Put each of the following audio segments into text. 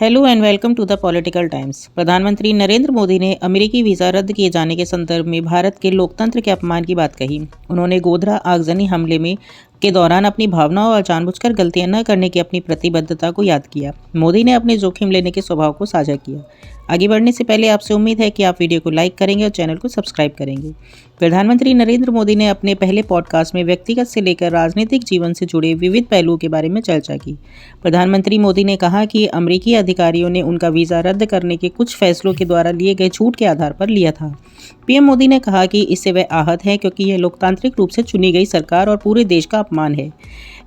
Hello and welcome to the political times. प्रधानमंत्री नरेंद्र मोदी ने अमेरिकी वीज़ा रद्द किए जाने के संदर्भ में भारत के लोकतंत्र के अपमान की बात कही। उन्होंने गोधरा आगजनी हमले में के दौरान अपनी भावनाओं और जानबूझकर गलतियां न करने की अपनी प्रतिबद्धता को याद किया। मोदी ने अपने जोखिम लेने के स्वभाव को साझा किया। आगे बढ़ने से पहले आपसे उम्मीद है कि आप वीडियो को लाइक करेंगे और चैनल को सब्सक्राइब करेंगे। प्रधानमंत्री नरेंद्र मोदी ने अपने पहले पॉडकास्ट में व्यक्तिगत से लेकर राजनीतिक जीवन से जुड़े विविध पहलुओं के बारे में चर्चा की। प्रधानमंत्री मोदी ने कहा कि अमेरिकी अधिकारियों ने उनका वीज़ा रद्द करने के कुछ फैसलों के द्वारा लिए गए छूट के आधार पर लिया था। पीएम मोदी ने कहा कि इससे वे आहत हैं क्योंकि यह लोकतांत्रिक रूप से चुनी गई सरकार और पूरे देश का अपमान है।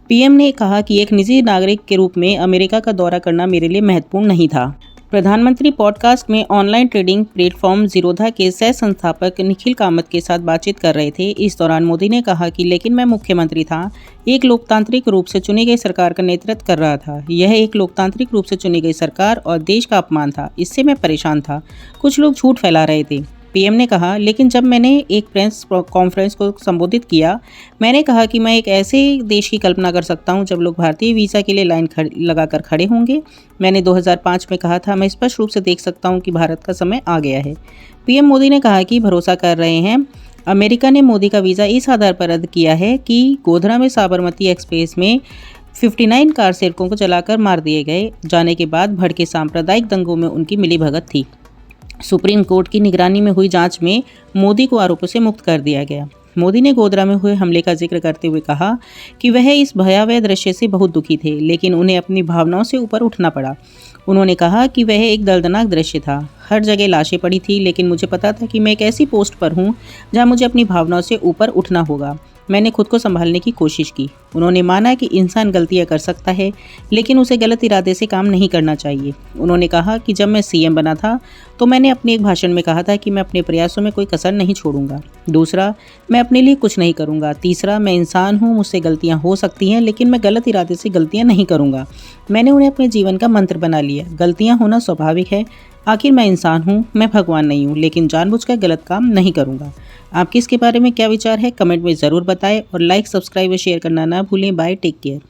पीएम ने कहा कि एक निजी नागरिक के रूप में अमेरिका का दौरा करना मेरे लिए महत्वपूर्ण नहीं था। प्रधानमंत्री पॉडकास्ट में ऑनलाइन ट्रेडिंग प्लेटफॉर्म ज़ीरोधा के सह संस्थापक निखिल कामत के साथ बातचीत कर रहे थे। इस दौरान मोदी ने कहा कि लेकिन मैं मुख्यमंत्री था, एक लोकतांत्रिक रूप से चुनी गई सरकार का नेतृत्व कर रहा था। यह एक लोकतांत्रिक रूप से चुनी गई सरकार और देश का अपमान था। इससे मैं परेशान था। कुछ लोग झूठ फैला रहे थे। पीएम ने कहा, लेकिन जब मैंने एक प्रेस कॉन्फ्रेंस को संबोधित किया, मैंने कहा कि मैं एक ऐसे देश की कल्पना कर सकता हूं जब लोग भारतीय वीज़ा के लिए लाइन लगाकर खड़े होंगे। मैंने 2005 में कहा था, मैं स्पष्ट रूप से देख सकता हूं कि भारत का समय आ गया है। पीएम मोदी ने कहा कि भरोसा कर रहे हैं। अमेरिका ने मोदी का वीज़ा इस आधार पर रद्द किया है कि गोधरा में साबरमती एक्सप्रेस में 59 कार सेवकों को जलाकर मार दिए गए जाने के बाद भड़के सांप्रदायिक दंगों में उनकी मिलीभगत थी। सुप्रीम कोर्ट की निगरानी में हुई जांच में मोदी को आरोपों से मुक्त कर दिया गया। मोदी ने गोधरा में हुए हमले का जिक्र करते हुए कहा कि वह इस भयावह दृश्य से बहुत दुखी थे, लेकिन उन्हें अपनी भावनाओं से ऊपर उठना पड़ा। उन्होंने कहा कि वह एक दर्दनाक दृश्य था। हर जगह लाशें पड़ी थी, लेकिन मुझे पता था कि मैं एक ऐसी पोस्ट पर हूं जहां मुझे अपनी भावनाओं से ऊपर उठना होगा। मैंने खुद को संभालने की कोशिश की। उन्होंने माना कि इंसान गलतियां कर सकता है, लेकिन उसे गलत इरादे से काम नहीं करना चाहिए। उन्होंने कहा कि जब मैं सीएम बना था तो मैंने अपने एक भाषण में कहा था कि मैं अपने प्रयासों में कोई कसर नहीं छोड़ूंगा। दूसरा, मैं अपने लिए कुछ नहीं करूंगा। तीसरा, मैं इंसान हूं, मुझसे गलतियां हो सकती हैं, लेकिन मैं गलत इरादे से गलतियां नहीं करूंगा। मैंने उन्हें अपने जीवन का मंत्र बना लिया। गलतियां होना स्वाभाविक है। आखिर मैं इंसान हूं, मैं भगवान नहीं हूं, लेकिन जानबूझकर गलत काम नहीं करूंगा। आपके इसके बारे में क्या विचार है, कमेंट में ज़रूर बताएं और लाइक, सब्सक्राइब और शेयर करना ना भूलें। Bye, take care.